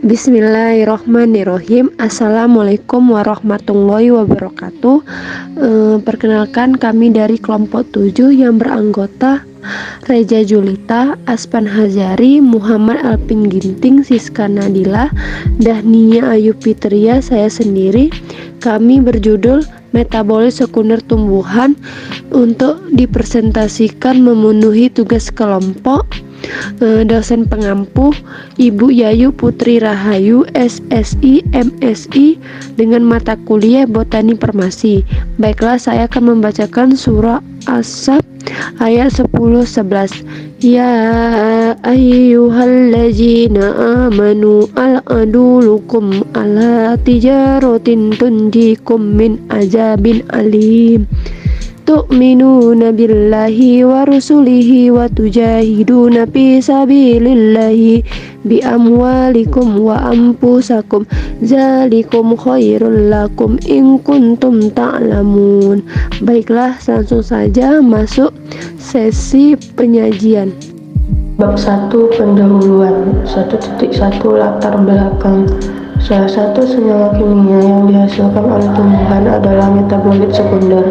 Bismillahirrohmanirrohim. Assalamualaikum warahmatullahi wabarakatuh. Perkenalkan, kami dari kelompok 7 yang beranggota Reja Julita, Aspan Hazari, Muhammad Alpin Ginting, Siska Nadila, Dahnia Ayu Fitria, saya sendiri. Kami berjudul Metabolis Sekunder Tumbuhan untuk dipresentasikan memenuhi tugas kelompok. Dosen pengampu Ibu Yayu Putri Rahayu, SSI, MSI, dengan mata kuliah Botani Farmasi. Baiklah, saya akan membacakan surah As-Saff ayat 10-11. Ya ayyuhallazina amanu al-adulukum ala tijaratin tunjikum min azabin alim. Tu'minuna billahi wa rusulihi wa tujahiduna fi sabilillahi bi amwalikum wa anfusakum zalikum khairul lakum in kuntum ta'lamun. Baiklah, langsung saja masuk sesi penyajian. Bab 1, pendahuluan. 1.1 Latar belakang. Salah satu senyawa kimia yang dihasilkan oleh tumbuhan adalah metabolit sekunder.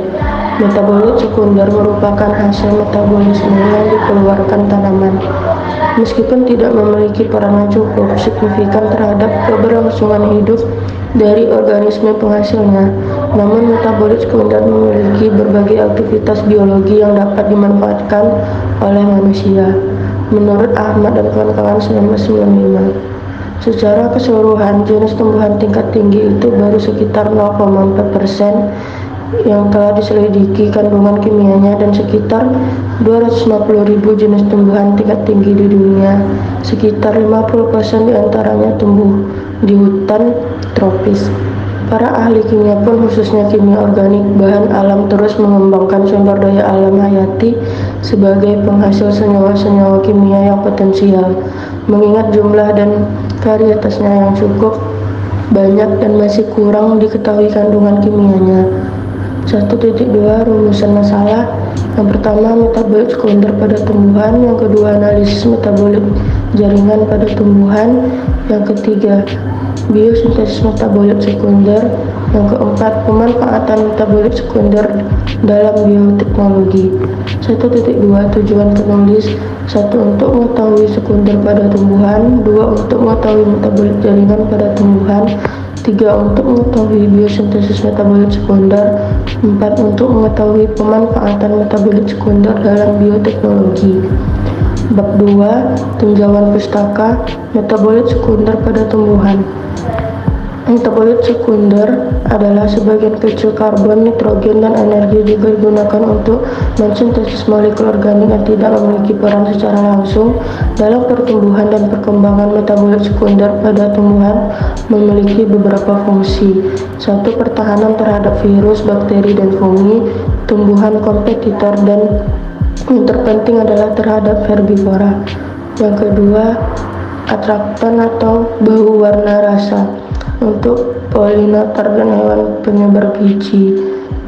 Metabolit sekunder merupakan hasil metabolisme yang dikeluarkan tanaman. Meskipun tidak memiliki peran yang cukup signifikan terhadap keberlangsungan hidup dari organisme penghasilnya, namun metabolit sekunder memiliki berbagai aktivitas biologi yang dapat dimanfaatkan oleh manusia. Menurut Ahmad dan kawan-kawan 1995, secara keseluruhan jenis tumbuhan tingkat tinggi itu baru sekitar 0,4% yang telah diselidiki kandungan kimianya, dan sekitar 250.000 jenis tumbuhan tingkat tinggi di dunia. Sekitar 50% diantaranya tumbuh di hutan tropis. Para ahli kimia pun, khususnya kimia organik bahan alam, terus mengembangkan sumber daya alam hayati sebagai penghasil senyawa-senyawa kimia yang potensial. Mengingat jumlah dan varietasnya yang cukup banyak dan masih kurang diketahui kandungan kimianya. 1.2 Rumusan masalah. Yang pertama, metabolit sekunder pada tumbuhan. Yang kedua, analisis metabolit jaringan pada tumbuhan. Yang ketiga, biosintesis metabolit sekunder. Yang keempat, pemanfaatan metabolit sekunder dalam bioteknologi. 1.2 Tujuan penulis. 1. Untuk mengetahui sekunder pada tumbuhan. 2. Untuk mengetahui metabolit jaringan pada tumbuhan. 3. Untuk mengetahui biosintesis metabolit sekunder. 4. Untuk mengetahui pemanfaatan metabolit sekunder dalam bioteknologi. Bab 2. Tinjauan pustaka. Metabolit sekunder pada tumbuhan. Metabolit sekunder adalah sebagian kecil karbon, nitrogen, dan energi juga digunakan untuk mensintesis molekul organik yang tidak memiliki peran secara langsung dalam pertumbuhan dan perkembangan. Metabolit sekunder pada tumbuhan memiliki beberapa fungsi. 1. Pertahanan terhadap virus, bakteri, dan fungi, tumbuhan kompetitor, dan yang terpenting adalah terhadap herbivora. Yang kedua, atraktan atau bau, warna, rasa, untuk polinator dan hewan penyebar biji.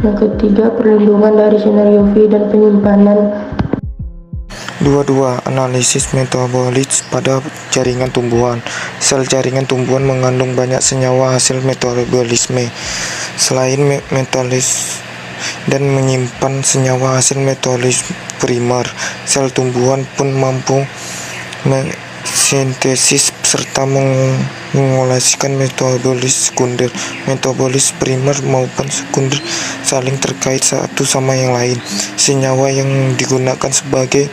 Yang ketiga, perlindungan dari sinar UV dan penyimpanan. 2. Analisis metabolit pada jaringan tumbuhan. Sel jaringan tumbuhan mengandung banyak senyawa hasil metabolisme. Selain metabolis dan menyimpan senyawa hasil metabolisme primer, sel tumbuhan pun mampu sintesis serta mengoleskan metabolis sekunder. Metabolis primer maupun sekunder saling terkait satu sama yang lain. Senyawa yang digunakan sebagai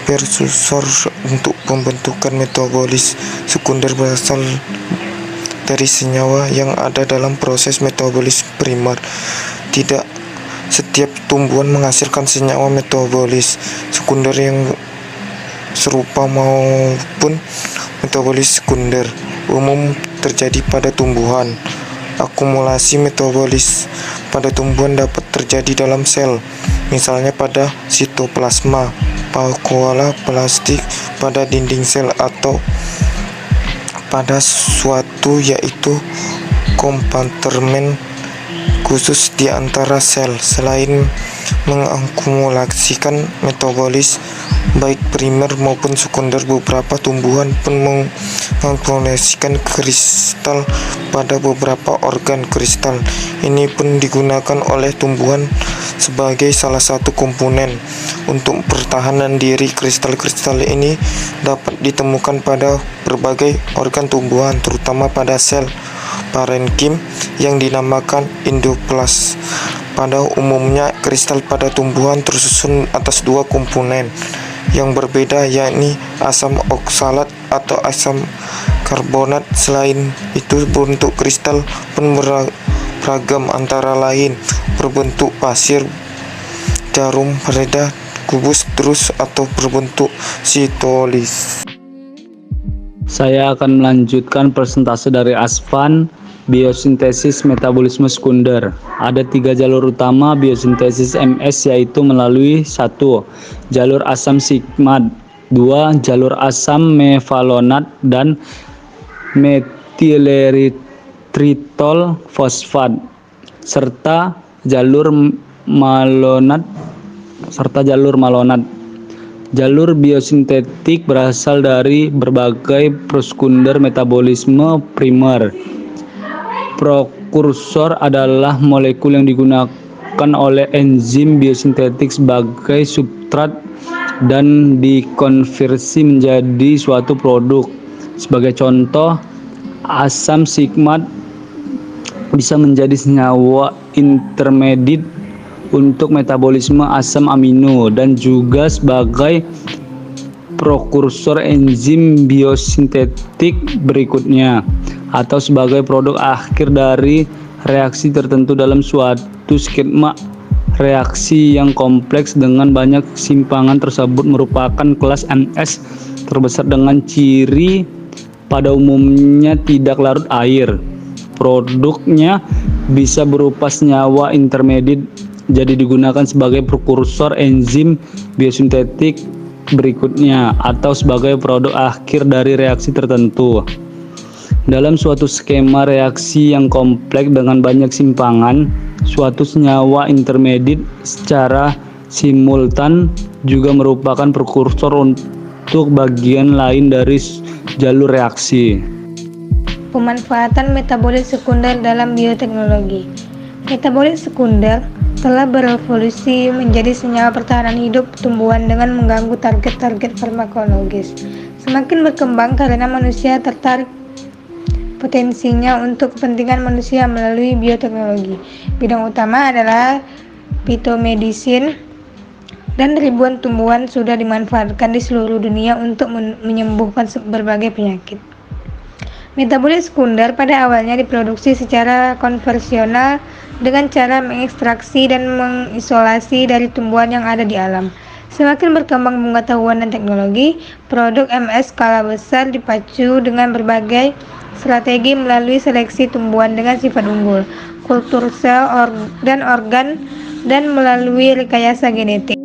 precursor untuk pembentukan metabolis sekunder berasal dari senyawa yang ada dalam proses metabolis primer. Tidak setiap tumbuhan menghasilkan senyawa metabolis sekunder yang serupa maupun metabolis sekunder umum terjadi pada tumbuhan. Akumulasi metabolis pada tumbuhan dapat terjadi dalam sel, misalnya pada sitoplasma alkohola plastik pada dinding sel atau pada suatu yaitu kompartemen khusus di antara sel. Selain mengakumulasikan metabolis baik primer maupun sekunder, beberapa tumbuhan pun mengakumulasikan kristal pada beberapa organ. Kristal ini pun digunakan oleh tumbuhan sebagai salah satu komponen untuk pertahanan diri. Kristal-kristal ini dapat ditemukan pada berbagai organ tumbuhan, terutama pada sel parenkim yang dinamakan endoplasma. Pada umumnya, kristal pada tumbuhan tersusun atas dua komponen yang berbeda, yakni asam oksalat atau asam karbonat. Selain itu, bentuk kristal pun beragam, antara lain berbentuk pasir, jarum, reda, kubus, terus atau berbentuk sitolis. Saya akan melanjutkan presentasi dari Asvan, biosintesis metabolisme sekunder. Ada 3 jalur utama biosintesis MS, yaitu melalui 1. Jalur asam sigmat, 2. Jalur asam mevalonat dan metileritritol fosfat, serta jalur malonat. Jalur biosintetik berasal dari berbagai prosekunder metabolisme primer. Prekursor adalah molekul yang digunakan oleh enzim biosintetik sebagai substrat dan dikonversi menjadi suatu produk. Sebagai contoh, asam sigmat bisa menjadi senyawa intermediate untuk metabolisme asam amino dan juga sebagai prekursor enzim biosintetik berikutnya, atau sebagai produk akhir dari reaksi tertentu dalam suatu skema reaksi yang kompleks dengan banyak simpangan. Tersebut merupakan kelas MS terbesar dengan ciri pada umumnya tidak larut air. Produknya bisa berupa senyawa intermediate, jadi digunakan sebagai prekursor enzim biosintetik berikutnya atau sebagai produk akhir dari reaksi tertentu. Dalam suatu skema reaksi yang kompleks dengan banyak simpangan, suatu senyawa intermediate secara simultan juga merupakan prekursor untuk bagian lain dari jalur reaksi. Pemanfaatan metabolit sekunder dalam bioteknologi. Metabolit sekunder telah berevolusi menjadi senyawa pertahanan hidup tumbuhan dengan mengganggu target-target farmakologis. Semakin berkembang karena manusia tertarik potensinya untuk kepentingan manusia melalui bioteknologi. Bidang utama adalah phytomedicine, dan ribuan tumbuhan sudah dimanfaatkan di seluruh dunia untuk menyembuhkan berbagai penyakit. Metabolit sekunder pada awalnya diproduksi secara konvensional dengan cara mengekstraksi dan mengisolasi dari tumbuhan yang ada di alam. Semakin berkembang pengetahuan dan teknologi, produk MS skala besar dipacu dengan berbagai strategi melalui seleksi tumbuhan dengan sifat unggul, kultur sel dan organ, dan melalui rekayasa genetik.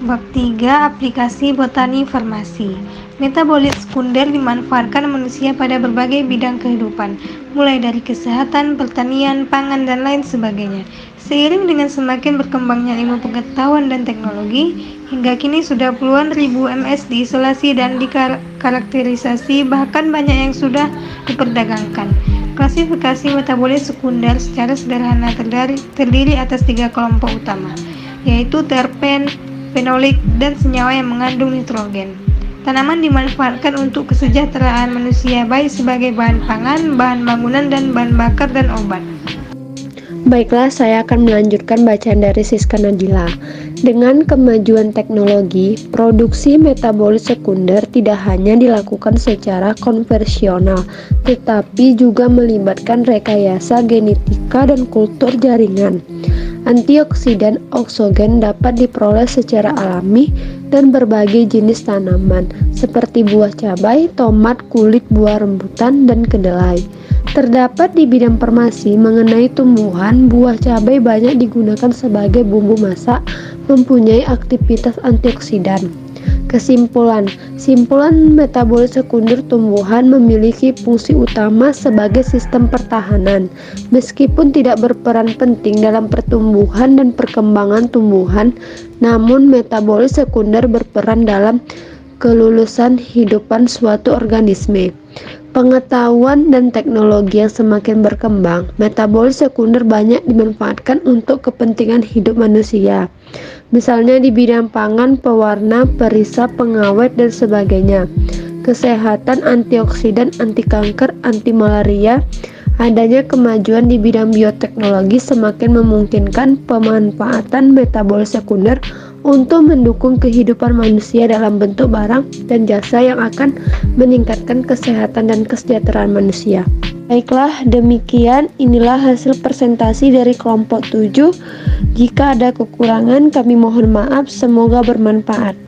Bab 3. Aplikasi botani farmasi. Metabolit sekunder dimanfaatkan manusia pada berbagai bidang kehidupan, mulai dari kesehatan, pertanian, pangan, dan lain sebagainya. Seiring dengan semakin berkembangnya ilmu pengetahuan dan teknologi, hingga kini sudah puluhan ribu MS diisolasi dan dikarakterisasi, bahkan banyak yang sudah diperdagangkan. Klasifikasi metabolit sekunder secara sederhana terdiri atas 3 kelompok utama, yaitu terpen, fenolik, dan senyawa yang mengandung nitrogen. Tanaman dimanfaatkan untuk kesejahteraan manusia, baik sebagai bahan pangan, bahan bangunan, dan bahan bakar dan obat. Baiklah, saya akan melanjutkan bacaan dari Siska Nadila. Dengan kemajuan teknologi, produksi metabolit sekunder tidak hanya dilakukan secara konvensional, tetapi juga melibatkan rekayasa genetika dan kultur jaringan. Antioksidan oksogen dapat diperoleh secara alami dan berbagai jenis tanaman, seperti buah cabai, tomat, kulit buah rambutan, dan kedelai. Terdapat di bidang farmasi mengenai tumbuhan, buah cabai banyak digunakan sebagai bumbu masak, mempunyai aktivitas antioksidan. Kesimpulan, simpulan metabolit sekunder tumbuhan memiliki fungsi utama sebagai sistem pertahanan. Meskipun tidak berperan penting dalam pertumbuhan dan perkembangan tumbuhan, namun metabolit sekunder berperan dalam kelulusan hidupan suatu organisme. Pengetahuan dan teknologi yang semakin berkembang, metabolit sekunder banyak dimanfaatkan untuk kepentingan hidup manusia. Misalnya di bidang pangan, pewarna, perisap, pengawet, dan sebagainya. Kesehatan, antioksidan, anti kanker, anti malaria. Adanya kemajuan di bidang bioteknologi semakin memungkinkan pemanfaatan metabolit sekunder untuk mendukung kehidupan manusia dalam bentuk barang dan jasa yang akan meningkatkan kesehatan dan kesejahteraan manusia. Baiklah, demikian inilah hasil presentasi dari kelompok 7. Jika ada kekurangan, kami mohon maaf. Semoga bermanfaat.